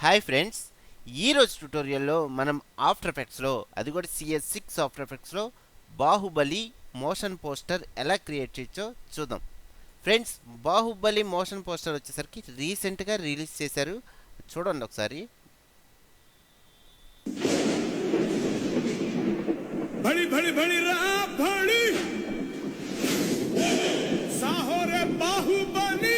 Hi friends, ఈరోజు ట్యుటోరియల్లో మనం ఆఫ్టర్ ఎఫెక్ట్స్లో అది కూడా CS6 ఆఫ్టర్ ఎఫెక్ట్స్లో బాహుబలి మోషన్ పోస్టర్ ఎలా క్రియేట్ చేయొచ్చో చూద్దాం. ఫ్రెండ్స్, బాహుబలి మోషన్ పోస్టర్ వచ్చేసరికి రీసెంట్గా రిలీజ్ చేశారు. చూడండి ఒకసారి. बड़ी बड़ी बड़ी रात बड़ी साहो रे बाहुबली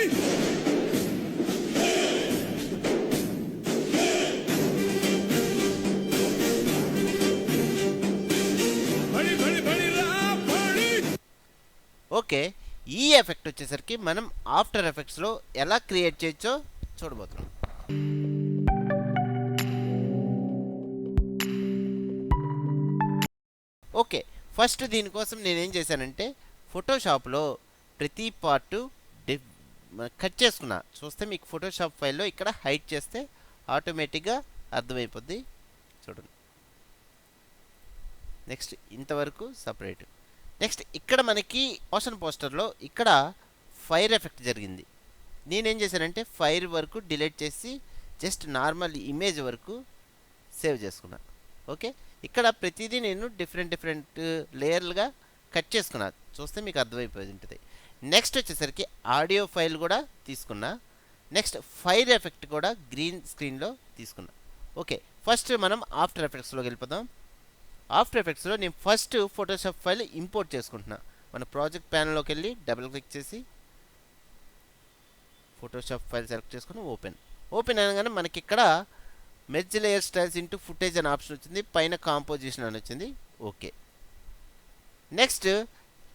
बड़ी बड़ी बड़ी रात बड़ी ఓకే, ఈ ఎఫెక్ట్ వచ్చేసరికి మనం ఆఫ్టర్ ఎఫెక్ట్స్లో ఎలా క్రియేట్ చేయొచ్చో చూడబోతున్నాం. ఓకే, ఫస్ట్ దీనికోసం నేనేం చేశానంటే ఫోటోషాప్లో ప్రతి పార్టు కట్ చేసుకున్నా. చూస్తే మీకు ఫోటోషాప్ ఫైల్లో ఇక్కడ హైడ్ చేస్తే ఆటోమేటిక్గా అర్థమైపోద్ది. చూడండి, నెక్స్ట్ ఇంతవరకు సపరేట్. నెక్స్ట్ ఇక్కడ మనకి మోషన్ పోస్టర్లో ఇక్కడ ఫైర్ ఎఫెక్ట్ జరిగింది. నేనేం చేశానంటే ఫైర్ వరకు డిలీట్ చేసి జస్ట్ నార్మల్ ఇమేజ్ వరకు సేవ్ చేసుకున్నా. ఓకే, ఇక్కడ ప్రతిదీ నేను డిఫరెంట్ లేయర్లుగా కట్ చేసుకున్నా. చూస్తే మీకు అర్థమైపోయి ఉంటుంది. నెక్స్ట్ వచ్చేసరికి ఆడియో ఫైల్ కూడా తీసుకున్నా. నెక్స్ట్ ఫైర్ ఎఫెక్ట్ కూడా గ్రీన్ స్క్రీన్లో తీసుకున్నా. ఓకే, ఫస్ట్ మనం ఆఫ్టర్ ఎఫెక్ట్స్లోకి వెళ్ళిపోదాం. ఆఫ్టర్ ఎఫెక్ట్స్లో నేను ఫస్ట్ ఫోటోషాప్ ఫైల్ ఇంపోర్ట్ చేసుకుంటున్నా. మన ప్రాజెక్ట్ ప్యానల్లోకి వెళ్ళి డబుల్ క్లిక్ చేసి ఫోటోషాప్ ఫైల్ సెలెక్ట్ చేసుకుని ఓపెన్ అనగానే మనకి ఇక్కడ merge layer styles into footage అనే ఆప్షన్ వచ్చింది. పైన కాంపోజిషన్ అని వచ్చింది. ఓకే, నెక్స్ట్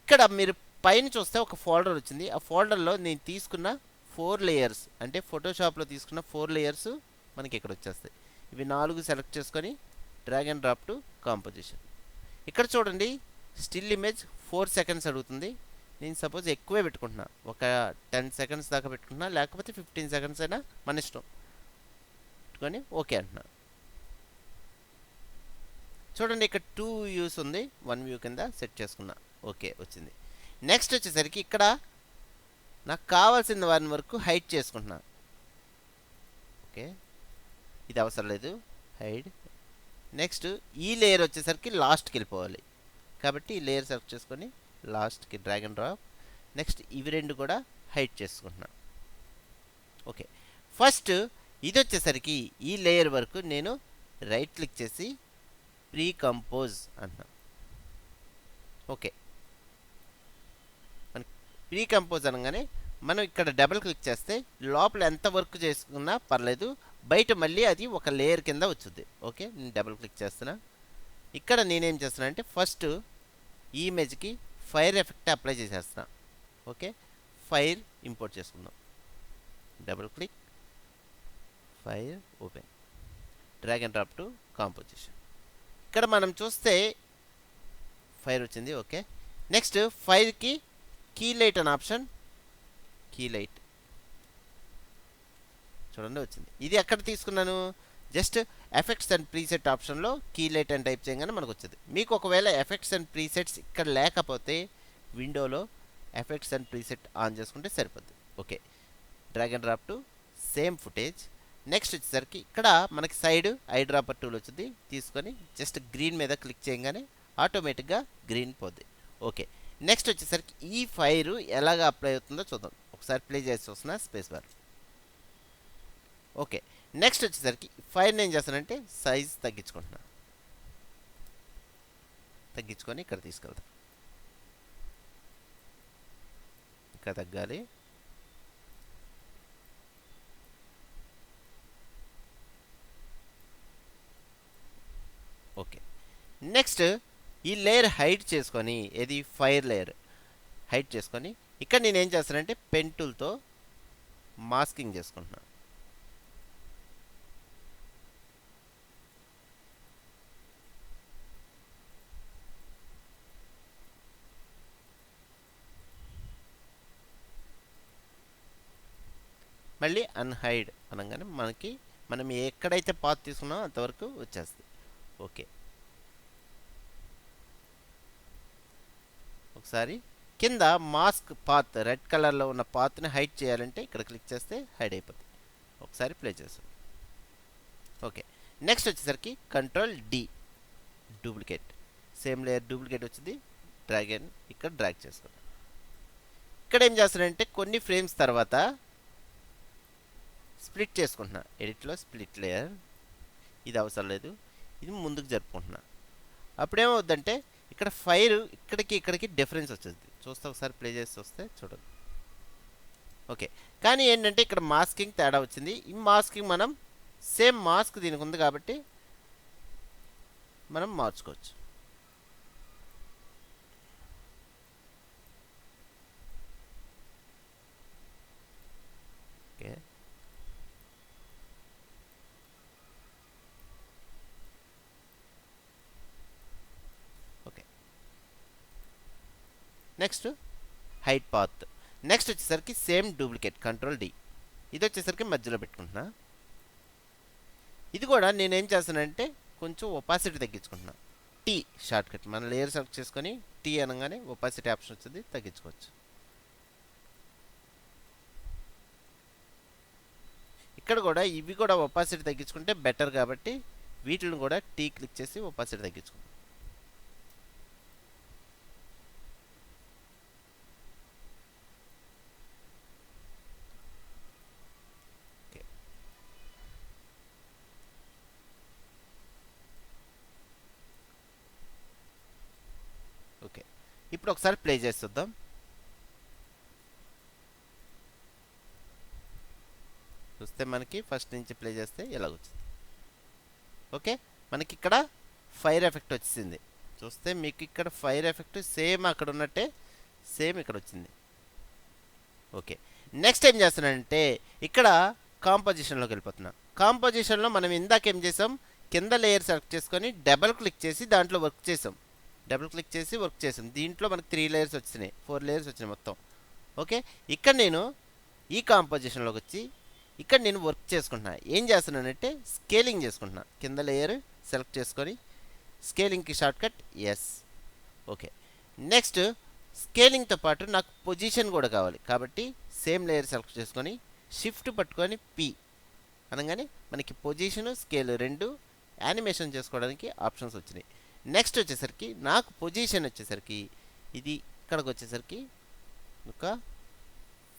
ఇక్కడ మీరు పైన చూస్తే ఒక ఫోల్డర్ వచ్చింది. ఆ ఫోల్డర్లో నేను తీసుకున్న 4 లేయర్స్, అంటే ఫోటోషాప్లో తీసుకున్న 4 లేయర్స్ మనకి ఇక్కడ వచ్చేస్తాయి. ఇవి 4 సెలెక్ట్ చేసుకొని drag and drop to composition. ఇక్కడ చూడండి, స్టిల్ ఇమేజ్ 4 సెకండ్స్ అడుగుతుంది. నేను సపోజ్ ఎక్కువే పెట్టుకుంటున్నా, ఒక 10 సెకండ్స్ దాకా పెట్టుకుంటున్నా, లేకపోతే 15 సెకండ్స్ అయినా మన ఇష్టం పెట్టుకొని ఓకే అంటున్నా. చూడండి, ఇక్కడ 2 వ్యూస్ ఉంది, 1 వ్యూ కింద సెట్ చేసుకున్నా. ఓకే వచ్చింది. నెక్స్ట్ వచ్చేసరికి ఇక్కడ నాకు కావాల్సిన వారి వరకు హైడ్ చేసుకుంటున్నా. ఓకే, ఇది అవసరం లేదు, హైడ్. నెక్స్ట్ ఈ లేయర్ వచ్చేసరికి లాస్ట్కి వెళ్ళిపోవాలి కాబట్టి ఈ లేయర్ సెలెక్ట్ చేసుకొని లాస్ట్కి డ్రాగ్ అండ్ డ్రాప్. నెక్స్ట్ ఇవి 2 కూడా హైడ్ చేసుకుంటున్నా. ఓకే, ఫస్ట్ ఇది వచ్చేసరికి ఈ లేయర్ వరకు నేను రైట్ క్లిక్ చేసి ప్రీ కంపోజ్ అంటున్నా. ఓకే, మన ప్రీ కంపోజ్ అనగానే మనం ఇక్కడ డబుల్ క్లిక్ చేస్తే లోపల ఎంత వర్క్ చేసుకున్నా పర్లేదు, బయట మళ్ళీ అది ఒక లేయర్ కింద వచ్చింది. ఓకే, నేను డబుల్ క్లిక్ చేస్తున్నా. ఇక్కడ నేనేం చేస్తున్నా అంటే ఫస్ట్ ఈ ఇమేజ్కి ఫైర్ ఎఫెక్ట్ అప్లై చేసేస్తున్నా. ఓకే, ఫైర్ ఇంపోర్ట్ చేసుకుందాం. Double click, fire open, drag and drop to composition. ఇక్కడ మనం చూస్తే ఫైర్ వచ్చింది. ఓకే, నెక్స్ట్ ఫైర్కి కీ లైట్ అనే ఆప్షన్, కీ లైట్ చూడండి వచ్చింది. ఇది ఎక్కడ తీసుకున్నాను, జస్ట్ ఎఫెక్ట్స్ అండ్ ప్రీసెట్ ఆప్షన్లో కీ లైట్ అని టైప్ చేయగానే మనకు వచ్చింది. మీకు ఒకవేళ ఎఫెక్ట్స్ అండ్ ప్రీసెట్స్ ఇక్కడ లేకపోతే విండోలో ఎఫెక్ట్స్ అండ్ ప్రీసెట్ ఆన్ చేసుకుంటే సరిపోద్ది. Okay, drag and drop to same footage. Next వచ్చేసరికి ఇక్కడ మనకి సైడ్ ఐ డ్రాపర్ టూల్ వచ్చింది, తీసుకొని జస్ట్ గ్రీన్ మీద క్లిక్ చేయగానే ఆటోమేటిక్గా గ్రీన్ పోద్ది. ఓకే, నెక్స్ట్ వచ్చేసరికి ఈ ఫైర్ ఎలాగ అప్లై అవుతుందో చూద్దాం. ఒకసారి ప్లే చేసి చూస్తున్నా, స్పేస్ బార్. ఓకే, నెక్స్ట్ వచ్చేసరికి ఫైర్ని ఏం చేస్తానంటే సైజ్ తగ్గించుకుంటున్నా. తగ్గించుకొని ఇక్కడ తీసుకెళ్తాం. ఇంకా తగ్గాలి. ఓకే, నెక్స్ట్ ఈ లేయర్ హైడ్ చేసుకొని, ఏది ఫైర్ లేయర్ హైడ్ చేసుకొని ఇక్కడ నేను ఏం చేస్తానంటే పెన్ టూల్తో మాస్కింగ్ చేసుకుంటున్నాను. మళ్ళీ అన్హైడ్ అనగానే మనకి మనం ఎక్కడైతే పాత్ తీసుకున్నామో అంతవరకు వచ్చేస్తుంది. ఓకే, ఒకసారి కింద మాస్క్ పాత్ రెడ్ కలర్లో ఉన్న పాత్ని హైడ్ చేయాలంటే ఇక్కడ క్లిక్ చేస్తే హైడ్ అయిపోతుంది. ఒకసారి ప్లే చేస్తాం. ఓకే, నెక్స్ట్ వచ్చేసరికి control D, duplicate. Same layer duplicate వచ్చింది, డ్రాగన్ ఇక్కడ డ్రాగ్ చేసుకున్నాం. ఇక్కడ ఏం చేస్తానంటే కొన్ని ఫ్రేమ్స్ తర్వాత స్ప్లిట్ చేసుకుంటున్నా. ఎడిట్లో స్ప్లిట్ లేయర్, ఇది అవసరం లేదు, ఇది ముందుకు జరుపుకుంటున్నా. అప్పుడేమవుద్దంటే ఇక్కడ ఫైర్ ఇక్కడికి డిఫరెన్స్ వచ్చేది. చూస్తే ఒకసారి ప్లే చేసి వస్తే చూడండి. ఓకే, కానీ ఏంటంటే ఇక్కడ మాస్కింగ్ తేడా వచ్చింది. ఈ మాస్కింగ్ మనం సేమ్ మాస్క్ దీనికి ఉంది కాబట్టి మనం మార్చుకోవచ్చు. Okay, okay, next height path. Next వచ్చేసరికి సేమ్ డూప్లికేట్, కంట్రోల్ డి. ఇది వచ్చేసరికి మధ్యలో పెట్టుకుంటున్నా. ఇది కూడా నేనేం చేస్తానంటే కొంచెం ఒపాసిటీ తగ్గించుకుంటున్నా. టీ షార్ట్ కట్, మన లేయర్ సెలెక్ట్ చేసుకొని టీ అనగానే ఒపాసిటీ ఆప్షన్ వచ్చింది, తగ్గించుకోవచ్చు. ఇక్కడ కూడా ఇవి కూడా ఒపాసిటీ తగ్గించుకుంటే బెటర్ కాబట్టి వీటిని కూడా టీ క్లిక్ చేసి ఒపాసిటీ తగ్గించుకుంటాం. ఓకే, ఇప్పుడు ఒకసారి ప్లే చేసి చూద్దాం. చూస్తే మనకి ఫస్ట్ నుంచి ప్లే చేస్తే ఇలా వచ్చింది. ఓకే, మనకి ఇక్కడ ఫైర్ ఎఫెక్ట్ వచ్చింది. చూస్తే మీకు ఇక్కడ ఫైర్ ఎఫెక్ట్ సేమ్ అక్కడ ఉన్నట్టే సేమ్ ఇక్కడ వచ్చింది. ఓకే, నెక్స్ట్ ఏం చేస్తున్నానంటే ఇక్కడ కాంపోజిషన్లోకి వెళ్ళిపోతున్నా. కాంపోజిషన్లో మనం ఇందాక ఏం చేసాం, కింద లేయర్ సెలెక్ట్ చేసుకొని డబల్ క్లిక్ చేసి దాంట్లో వర్క్ చేసాం. డబుల్ క్లిక్ చేసి వర్క్ చేసాం. దీంట్లో మనకి 3 లేయర్స్ వచ్చినాయి, 4 లేయర్స్ వచ్చినాయి మొత్తం. ఓకే, ఇక్కడ నేను ఈ కాంపోజిషన్లోకి వచ్చి ఇక్కడ నేను వర్క్ చేసుకుంటున్నా. ఏం చేస్తున్నానంటే స్కేలింగ్ చేసుకుంటున్నా. కింద లేయర్ సెలెక్ట్ చేసుకొని స్కేలింగ్కి shortcut S. Okay, next స్కేలింగ్తో పాటు నాకు పొజిషన్ కూడా కావాలి కాబట్టి సేమ్ లేయర్ సెలెక్ట్ చేసుకొని షిఫ్ట్ పట్టుకొని పి అనగానే మనకి పొజిషన్ స్కేల్ రెండు యానిమేషన్ చేసుకోవడానికి ఆప్షన్స్ వచ్చినాయి. నెక్స్ట్ వచ్చేసరికి నాకు పొజిషన్ వచ్చేసరికి ఇది ఇక్కడికి వచ్చేసరికి ఒక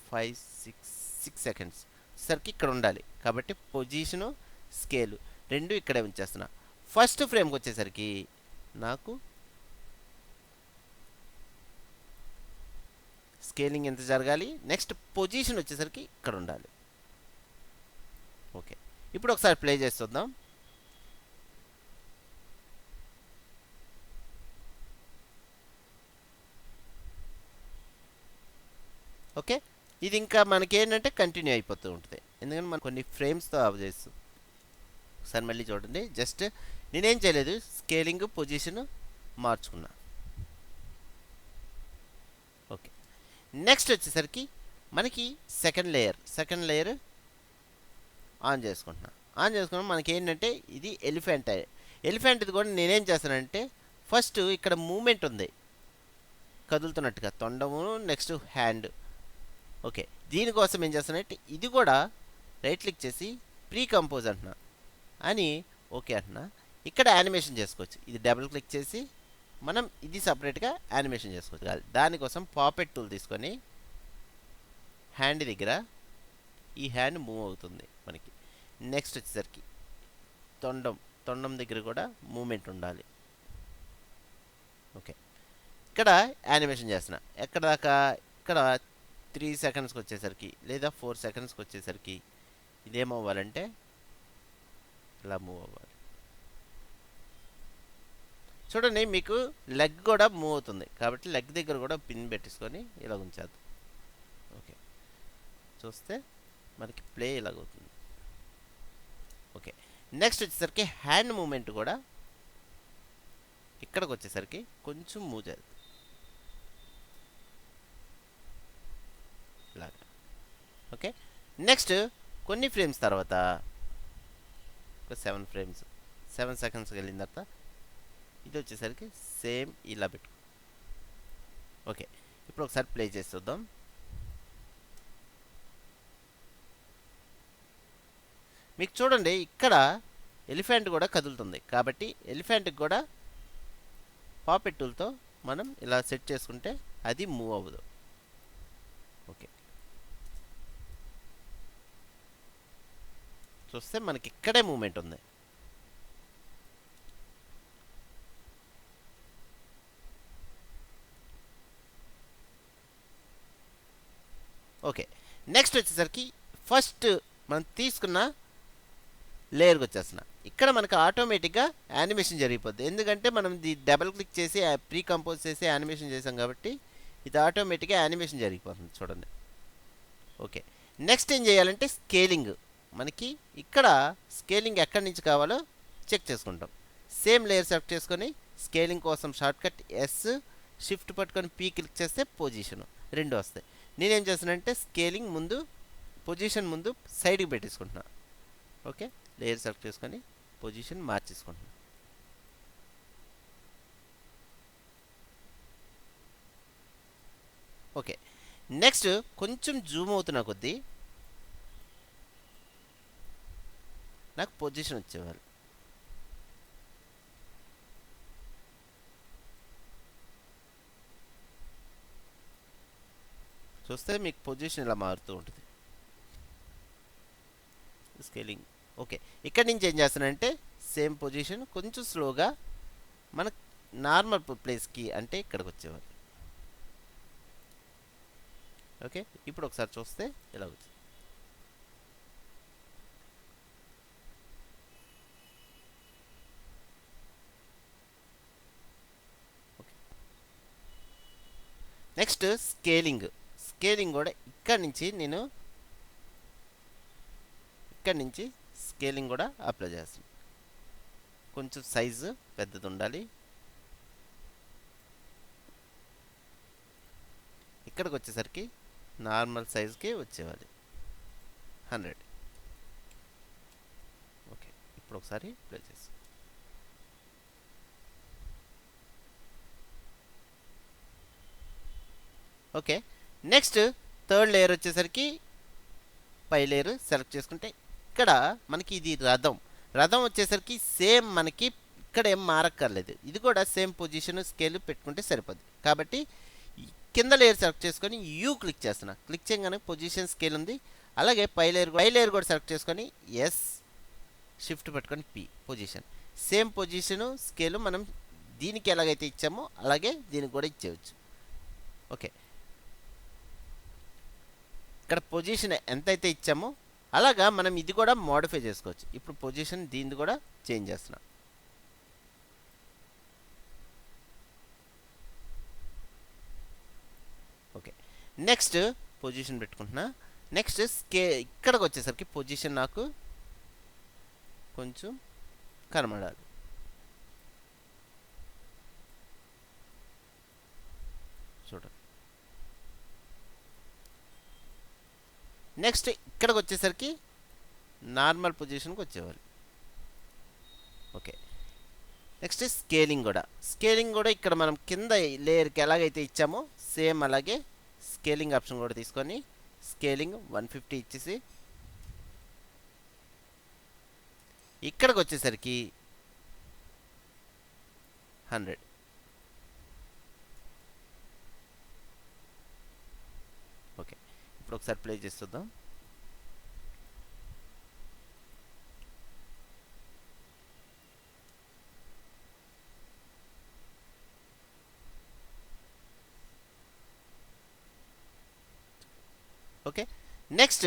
5-6 సెకండ్స్ సరికి ఇక్కడ ఉండాలి కాబట్టి పొజిషను స్కేలు రెండు ఇక్కడే ఉంచేస్తున్నా. ఫస్ట్ ఫ్రేమ్కి వచ్చేసరికి నాకు స్కేలింగ్ ఎంత జరగాలి, నెక్స్ట్ పొజిషన్ వచ్చేసరికి ఇక్కడ ఉండాలి. ఓకే, ఇప్పుడు ఒకసారి ప్లే చేసి చూద్దాం. ఓకే, ఇది ఇంకా మనకి ఏంటంటే కంటిన్యూ అయిపోతూ ఉంటుంది, ఎందుకంటే మనం కొన్ని ఫ్రేమ్స్తో ఆఫ్ చేస్తాం. ఒకసారి మళ్ళీ చూడండి, జస్ట్ నేనేం చేయలేదు, స్కేలింగ్ పొజిషన్ మార్చుకున్నా. ఓకే, నెక్స్ట్ వచ్చేసరికి మనకి సెకండ్ లేయర్ ఆన్ చేసుకుంటున్నా. ఆన్ చేసుకున్నాం మనకి ఏంటంటే ఇది ఎలిఫెంట్ ఇది కూడా నేనేం చేస్తానంటే ఫస్ట్ ఇక్కడ మూమెంట్ ఉంది కదులుతున్నట్టుగా, తొండము నెక్స్ట్ హ్యాండ్. ఓకే, దీనికోసం ఏం చేస్తానంటే ఇది కూడా రైట్ క్లిక్ చేసి ప్రీ కంపోజ్ అంటున్నా అని ఓకే అంటున్నా. ఇక్కడ యానిమేషన్ చేసుకోవచ్చు, ఇది డబుల్ క్లిక్ చేసి మనం ఇది సపరేట్గా యానిమేషన్ చేసుకోవచ్చు. దానికోసం పాపెట్ టూల్ తీసుకొని హ్యాండ్ దగ్గర ఈ హ్యాండ్ మూవ్ అవుతుంది మనకి. నెక్స్ట్ వచ్చేసరికి తొండం దగ్గర కూడా మూమెంట్ ఉండాలి. ఓకే, ఇక్కడ యానిమేషన్ చేస్తున్నా. ఎక్కడ దాకా, ఇక్కడ 3 సెకండ్స్కి వచ్చేసరికి లేదా 4 సెకండ్స్కి వచ్చేసరికి ఇదేమవ్వాలంటే ఇలా మూవ్ అవ్వాలి. చూడండి మీకు లెగ్ కూడా మూవ్ అవుతుంది కాబట్టి లెగ్ దగ్గర కూడా పిన్ పెట్టేసుకొని ఇలా ఉంచేద్దాం. ఓకే, చూస్తే మనకి ప్లే ఇలాగవుతుంది. ఓకే, నెక్స్ట్ వచ్చేసరికి హ్యాండ్ మూమెంట్ కూడా ఇక్కడికి వచ్చేసరికి కొంచెం మూవ్ చేద్దాం ఇలాగా. ఓకే, నెక్స్ట్ కొన్ని ఫ్రేమ్స్ తర్వాత ఒక 7 సెకండ్స్కి వెళ్ళిన తర్వాత ఇది వచ్చేసరికి సేమ్ ఇలా పెట్టు. ఓకే, ఇప్పుడు ఒకసారి ప్లే చేసి చూద్దాం. మీకు చూడండి ఇక్కడ ఎలిఫెంట్ కూడా కదులుతుంది. కాబట్టి ఎలిఫెంట్కి కూడా పాపెట్ టూల్తో మనం ఇలా సెట్ చేసుకుంటే అది మూవ్ అవ్వదు. ఓకే, చూస్తే మనకి ఇక్కడే మూమెంట్ ఉంది. ఓకే, నెక్స్ట్ వచ్చేసరికి ఫస్ట్ మనం తీసుకున్న లేయర్కి వచ్చేస్తున్నా. ఇక్కడ మనకు ఆటోమేటిక్గా యానిమేషన్ జరిగిపోద్ది. ఎందుకంటే మనం ఇది డబుల్ క్లిక్ చేసి ప్రీ కంపోజ్ చేసి యానిమేషన్ చేసాం కాబట్టి ఇది ఆటోమేటిక్గా యానిమేషన్ జరిగిపోతుంది. చూడండి. ఓకే, నెక్స్ట్ ఏం చేయాలంటే స్కేలింగ్. మనకి ఇక్కడ స్కేలింగ్ ఎక్కడి నుంచి కావాలో చెక్ చేసుకుంటాం. సేమ్ లేయర్ సెలెక్ట్ చేసుకొని స్కేలింగ్ కోసం షార్ట్కట్ ఎస్, షిఫ్ట్ పట్టుకొని పీ క్లిక్ చేస్తే పొజిషన్ రెండు వస్తాయి. నేనేం చేస్తానంటే స్కేలింగ్ ముందు, పొజిషన్ ముందు సైడ్కి పెట్టేసుకుంటున్నా. ఓకే, లేయర్ సెలెక్ట్ చేసుకొని పొజిషన్ మార్చేసుకుంటున్నా. ఓకే, నెక్స్ట్ కొంచెం జూమ్ అవుతున్న కొద్దీ నాకు పొజిషన్ వచ్చేవాళ్ళు. చూస్తే మీకు పొజిషన్ ఇలా మారుతూ ఉంటుంది. స్కేలింగ్. ఓకే, ఇక్కడి నుంచి ఏం చేస్తానంటే సేమ్ పొజిషన్ కొంచెం స్లోగా మన నార్మల్ ప్లేస్కి అంటే ఇక్కడికి వచ్చేవాళ్ళు. ఓకే, ఇప్పుడు ఒకసారి చూస్తే ఇలా వచ్చింది. Next scaling. స్కేలింగ్ కూడా ఇక్కడి నుంచి నేను స్కేలింగ్ కూడా అప్లై చేస్తాను. కొంచెం సైజు పెద్దది ఉండాలి. ఇక్కడికి వచ్చేసరికి నార్మల్ సైజ్కి వచ్చేవాలి 100. ఓకే, ఇప్పుడు ఒకసారి ప్లే చేసి ఓకే, నెక్స్ట్ థర్డ్ లేయర్ వచ్చేసరికి పై లేయర్ సెలెక్ట్ చేసుకుంటే ఇక్కడ మనకి ఇది రథం వచ్చేసరికి సేమ్ మనకి ఇక్కడ ఏం మారక్కర్లేదు. ఇది కూడా సేమ్ పొజిషన్ స్కేల్ పెట్టుకుంటే సరిపోద్ది. కాబట్టి కింద లేయర్ సెలెక్ట్ చేసుకొని యూ క్లిక్ చేస్తున్నా. క్లిక్ చేయగానే పొజిషన్ స్కేల్ ఉంది. అలాగే పై లేయర్ కూడా సెలెక్ట్ చేసుకొని ఎస్, షిఫ్ట్ పెట్టుకొని P, position same position scale మనం దీనికి ఎలాగైతే ఇచ్చామో అలాగే దీనికి కూడా ఇచ్చేయచ్చు. ఓకే, ఇక్కడ పొజిషన్ ఎంతైతే ఇచ్చామో అలాగా మనం ఇది కూడా మోడిఫై చేసుకోవచ్చు. ఇప్పుడు పొజిషన్ దీన్ని కూడా చేంజ్ చేస్తున్నాం. ఓకే, నెక్స్ట్ పొజిషన్ పెట్టుకుంటున్నా. నెక్స్ట్ ఇక్కడికి వచ్చేసరికి పొజిషన్ నాకు కొంచెం కనబడాలి. చూడండి. నెక్స్ట్ ఇక్కడికి వచ్చేసరికి నార్మల్ పొజిషన్కి వచ్చేవాళ్ళు. ఓకే, నెక్స్ట్ స్కేలింగ్ కూడా ఇక్కడ మనం కింద లేయర్కి ఎలాగైతే ఇచ్చామో సేమ్ అలాగే స్కేలింగ్ ఆప్షన్ కూడా తీసుకొని స్కేలింగ్ 150 ఇచ్చేసి ఇక్కడికి వచ్చేసరికి 100. ఓకే, ఇప్పుడు ఒకసారి ప్లే చేసి చూద్దాం. ఓకే, నెక్స్ట్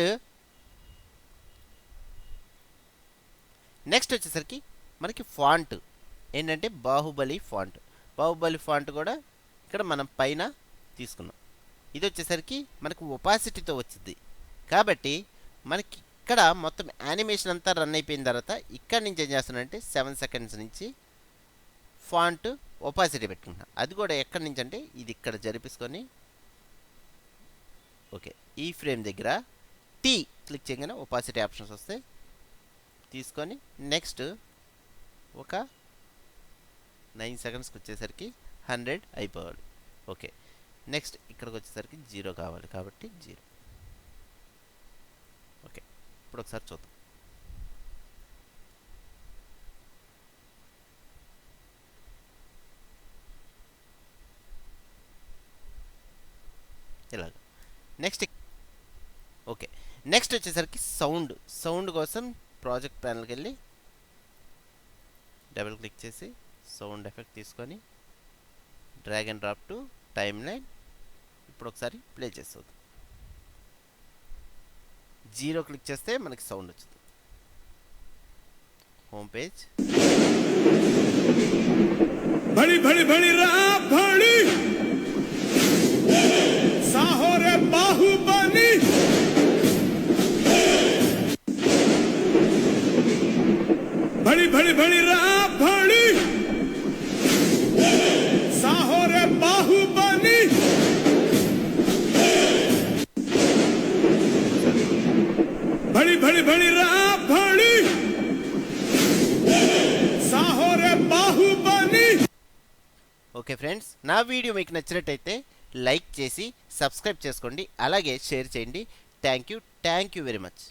వచ్చేసరికి మనకి ఫాంట్ ఏంటంటే బాహుబలి ఫాంట్ కూడా ఇక్కడ మనం పైన తీసుకున్నాం. ఇది వచ్చేసరికి మనకు ఒపాసిటీతో వచ్చింది. కాబట్టి మనకి ఇక్కడ మొత్తం యానిమేషన్ అంతా రన్ అయిపోయిన తర్వాత ఇక్కడ నుంచి ఏం చేస్తున్నానంటే 7 సెకండ్స్ నుంచి ఫాంట్ ఒపాసిటీ పెట్టుకుంటున్నాను. అది కూడా ఎక్కడి నుంచి అంటే ఇది ఇక్కడ జరిపించుకొని ఓకే, ఈ ఫ్రేమ్ దగ్గర టీ క్లిక్ చేయగానే ఒపాసిటీ ఆప్షన్స్ వస్తాయి. తీసుకొని నెక్స్ట్ ఒక 9 సెకండ్స్కి వచ్చేసరికి 100 అయిపోవాలి. ఓకే, నెక్స్ట్ ఇక్కడికి వచ్చేసరికి 0 కావాలి కాబట్టి 0. ఓకే, ఇప్పుడు ఒకసారి చూద్దాం. ఇలాగ. నెక్స్ట్ ఓకే, నెక్స్ట్ వచ్చేసరికి సౌండ్ కోసం ప్రాజెక్ట్ ప్యానల్కి వెళ్ళి డబుల్ క్లిక్ చేసి సౌండ్ ఎఫెక్ట్ తీసుకొని drag and drop to time line. ఇప్పుడు ఒకసారి ప్లే చేస్తుంది. 0 క్లిక్ చేస్తే మనకి సౌండ్ వచ్చింది. होम पेज बड़ी बड़ी बड़ी रात बड़ी साहो रे बाहुबली बड़ी बड़ी बड़ी रात बड़ी साहो रे बाहुबली बड़ी बड़ी बड़ी रात बड़ी ఓకే ఫ్రెండ్స్, నా వీడియో మీకు నచ్చినట్టయితే లైక్ చేసి సబ్స్క్రైబ్ చేసుకోండి, అలాగే షేర్ చేయండి. Thank you very much.